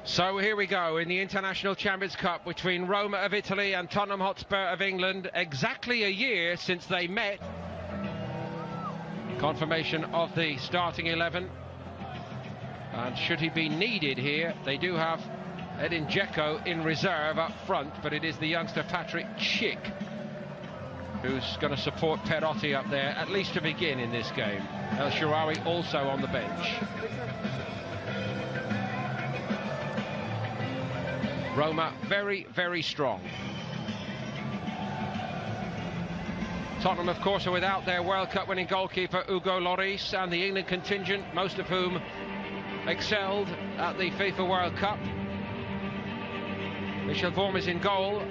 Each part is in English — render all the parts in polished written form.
So here we go in the International Champions Cup between Roma of Italy and Tottenham Hotspur of England. Exactly a year since they met. Confirmation of the starting 11. And should he be needed here, they do have Edin Dzeko in reserve up front, but it is the youngster Patrick Schick who's going to support Perotti up there, at least to begin in this game. El Shaarawy also on the bench. Roma very, very strong. Tottenham, of course, are without their World Cup winning goalkeeper Hugo Lloris, and the England contingent, most of whom excelled at the FIFA World Cup. Michel Vorm is in goal.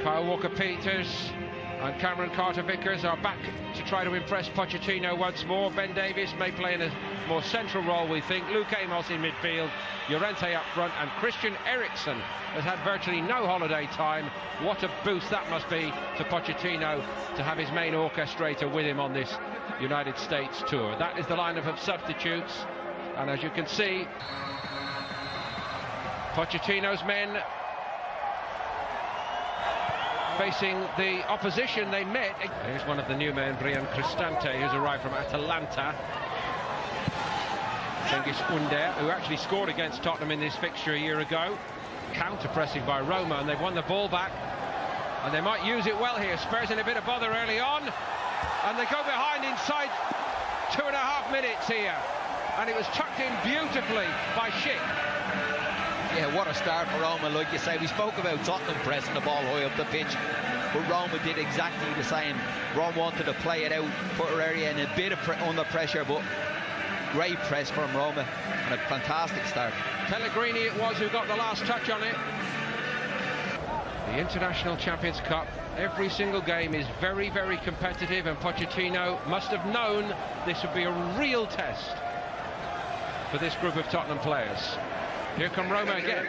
Kyle Walker-Peters and Cameron Carter-Vickers are back to try to impress Pochettino once more. Ben Davies may play in a more central role, we think. Luke Amos in midfield, Llorente up front, and Christian Eriksen has had virtually no holiday time. What a boost that must be to Pochettino to have his main orchestrator with him on this United States tour. That is the lineup of substitutes, and as you can see, Pochettino's men facing the opposition they met. Here's one of the new men, Brian Cristante, who's arrived from Atalanta. Cengiz Ünder, who actually scored against Tottenham in this fixture a year ago. Counter-pressing by Roma, and they've won the ball back. And they might use it well here. Spurs in a bit of bother early on. And they go behind inside 2.5 minutes here. And it was tucked in beautifully by Schick. Yeah, what a start for Roma, like you say. We spoke about Tottenham pressing the ball high up the pitch, but Roma did exactly the same. Roma wanted to play it out, put her area in a bit of under pressure, but great press from Roma and a fantastic start. Pellegrini it was who got the last touch on it. The International Champions Cup, every single game is very, very competitive, and Pochettino must have known this would be a real test for this group of Tottenham players. Here come Roma again.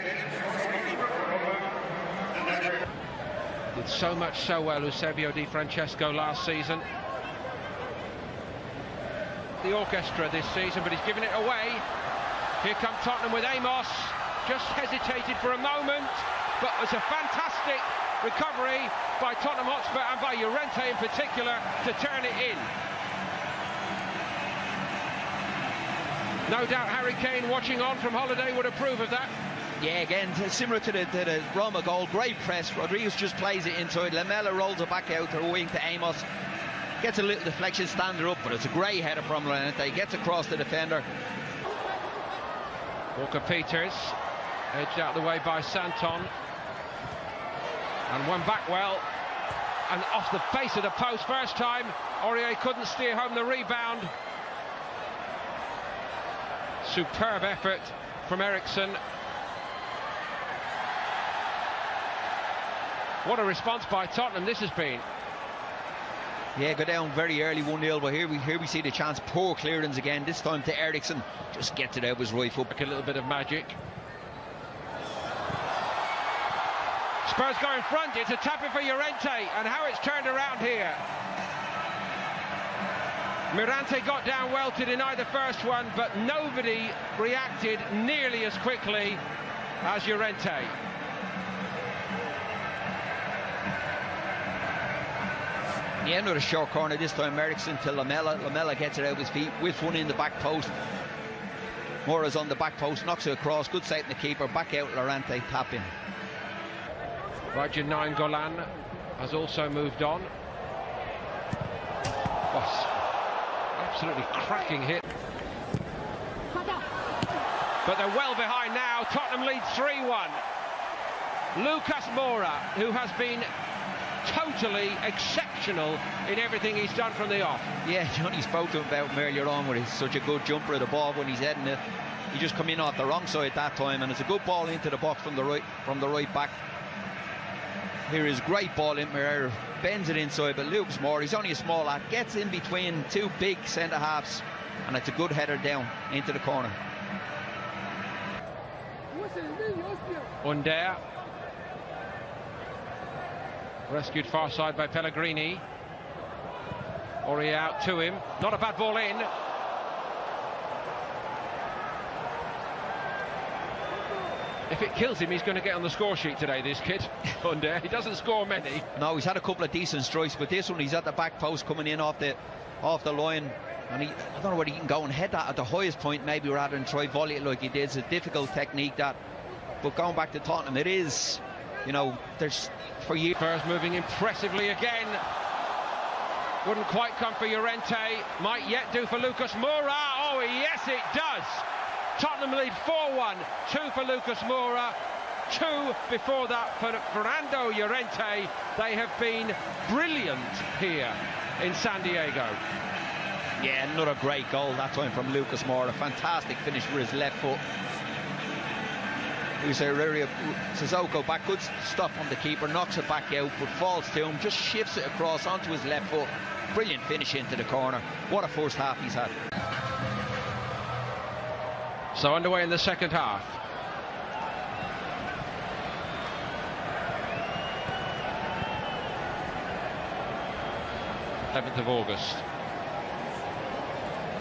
Did so much so well Eusebio Di Francesco last season. The orchestra this season, but he's given it away. Here come Tottenham with Amos. Just hesitated for a moment, but it was a fantastic recovery by Tottenham Hotspur and by Llorente in particular to turn it in. No doubt Harry Kane, watching on from holiday, would approve of that. Yeah, again, similar to the Roma goal. Great press. Rodriguez just plays it inside. Lamela rolls it back out to the wing to Amos. Gets a little deflection, standard up, but it's a great header from Llorente. Gets across the defender. Walker-Peters, edged out the way by Santon. And one back well. And off the face of the post first time. Aurier couldn't steer home the rebound. Superb effort from Eriksen. What a response by Tottenham this has been. Yeah, go down very early 1-0, but here we see the chance. Poor clearance again, this time to Eriksen. Just gets it out with his right foot. A little bit of magic. Spurs go in front. It's a tap in for Llorente, and how it's turned around here. Mirante got down well to deny the first one, but nobody reacted nearly as quickly as Llorente. Yeah, another short corner this time. Eriksen to Lamela. Lamela gets it out of his feet, whips one in the back post. Mora's on the back post, knocks it across. Good sight in the keeper. Back out, Llorente, tap in. Raja Nainggolan has also moved on. Absolutely cracking hit. But they're well behind now. Tottenham lead 3-1. Lucas Moura, who has been totally exceptional in everything he's done from the off. Yeah, Johnny spoke to him about him earlier on, where he's such a good jumper of the ball when he's heading it. He just come in off the wrong side that time, and it's a good ball into the box from the right back. Here is great ball in there, bends it inside, but Lucas Moura, he's only a small lad, gets in between two big centre halves, and it's a good header down into the corner. Ünder, rescued far side by Pellegrini. Aurier out to him, not a bad ball in. If it kills him, he's going to get on the score sheet today, this kid. Under. He doesn't score many. No, he's had a couple of decent strikes, but this one he's at the back post coming in off the line, and I don't know whether he can go and head that at the highest point maybe rather than try volley it like he did. It's a difficult technique that, but going back to Tottenham, it is, you know, there's for years. Spurs moving impressively again. Wouldn't quite come for Llorente, might yet do for Lucas Moura. Oh yes it does. Tottenham lead 4-1, 2 for Lucas Moura, 2 before that for Fernando Llorente. They have been brilliant here in San Diego. Yeah, another great goal that time from Lucas Moura. A fantastic finish with his left foot. Sissoko back, good stuff on the keeper, knocks it back out, but falls to him, just shifts it across onto his left foot. Brilliant finish into the corner. What a first half he's had. So underway in the second half. August 11th.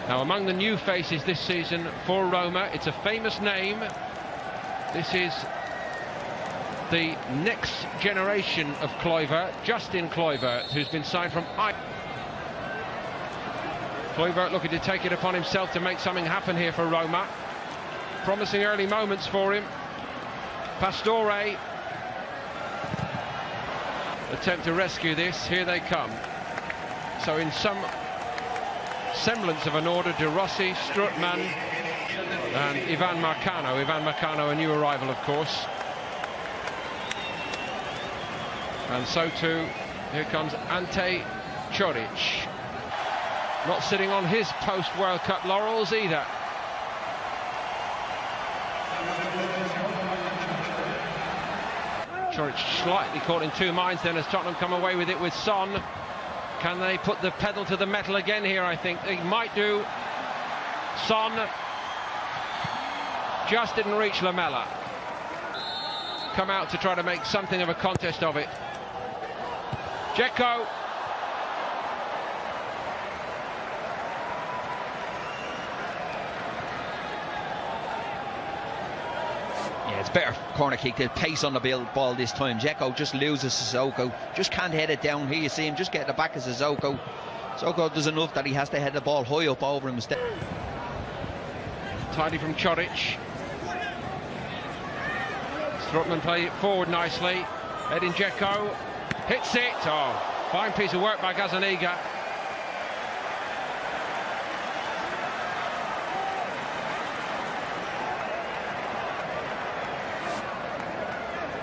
Now among the new faces this season for Roma, it's a famous name. This is the next generation of Kluivert, Justin Kluivert, who's been signed from Kluivert looking to take it upon himself to make something happen here for Roma. Promising early moments for him. Pastore attempt to rescue this. Here they come. So in some semblance of an order, De Rossi, Strootman and Ivan Marcano. Ivan Marcano, a new arrival, of course. And so too, here comes Ante Čorić. Not sitting on his post-World Cup laurels either. Čorić slightly caught in two minds then as Tottenham come away with it with Son. Can they put the pedal to the metal again here? I think they might do. Son just didn't reach Lamela. Come out to try to make something of a contest of it. Dzeko. Yeah, it's better corner kick. The pace on the ball this time. Dzeko just loses Sissoko. Just can't head it down. Here you see him just get the back of Sissoko. Sissoko does enough that he has to head the ball high up over him instead. Tidy from Čorić. Strootman played it forward nicely. Edin Dzeko hits it. Oh, fine piece of work by Gazzaniga.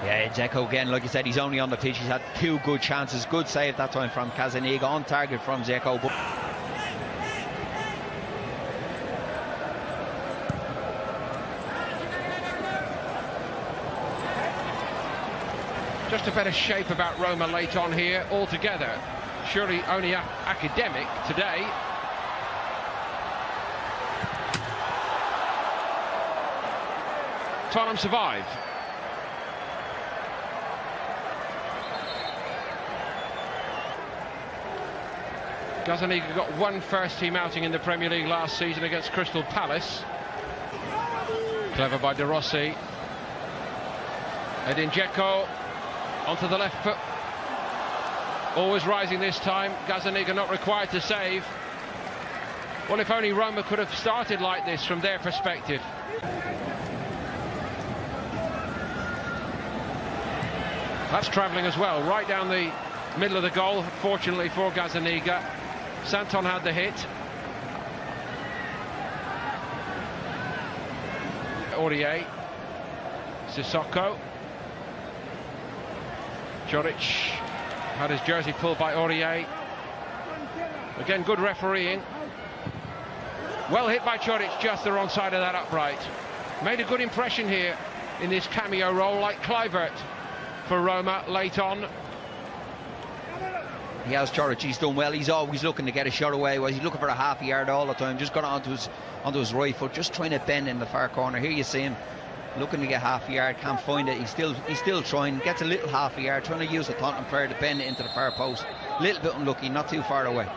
Yeah, Dzeko again, like you said, he's only on the pitch. He's had two good chances. Good save that time from Gazzaniga, on target from Dzeko. But just a better shape about Roma late on here altogether. Surely only academic today. Tottenham survive. Gazzaniga got one first-team outing in the Premier League last season against Crystal Palace. Clever by De Rossi. Edin Dzeko onto the left foot. Always rising this time. Gazzaniga not required to save. Well, if only Roma could have started like this from their perspective. That's travelling as well, right down the middle of the goal, fortunately for Gazzaniga. Santon had the hit. Aurier. Sissoko. Čorić had his jersey pulled by Aurier. Again, good refereeing. Well hit by Čorić, just the wrong side of that upright. Made a good impression here in this cameo role, like Kluivert for Roma late on. He has Čorić, he's done well. He's always looking to get a shot away. He's looking for a half a yard all the time. Just got onto his right foot, just trying to bend in the far corner. Here you see him looking to get half a yard, can't find it. He's still trying, gets a little half a yard, trying to use the Tottenham player to bend it into the far post. A little bit unlucky, not too far away.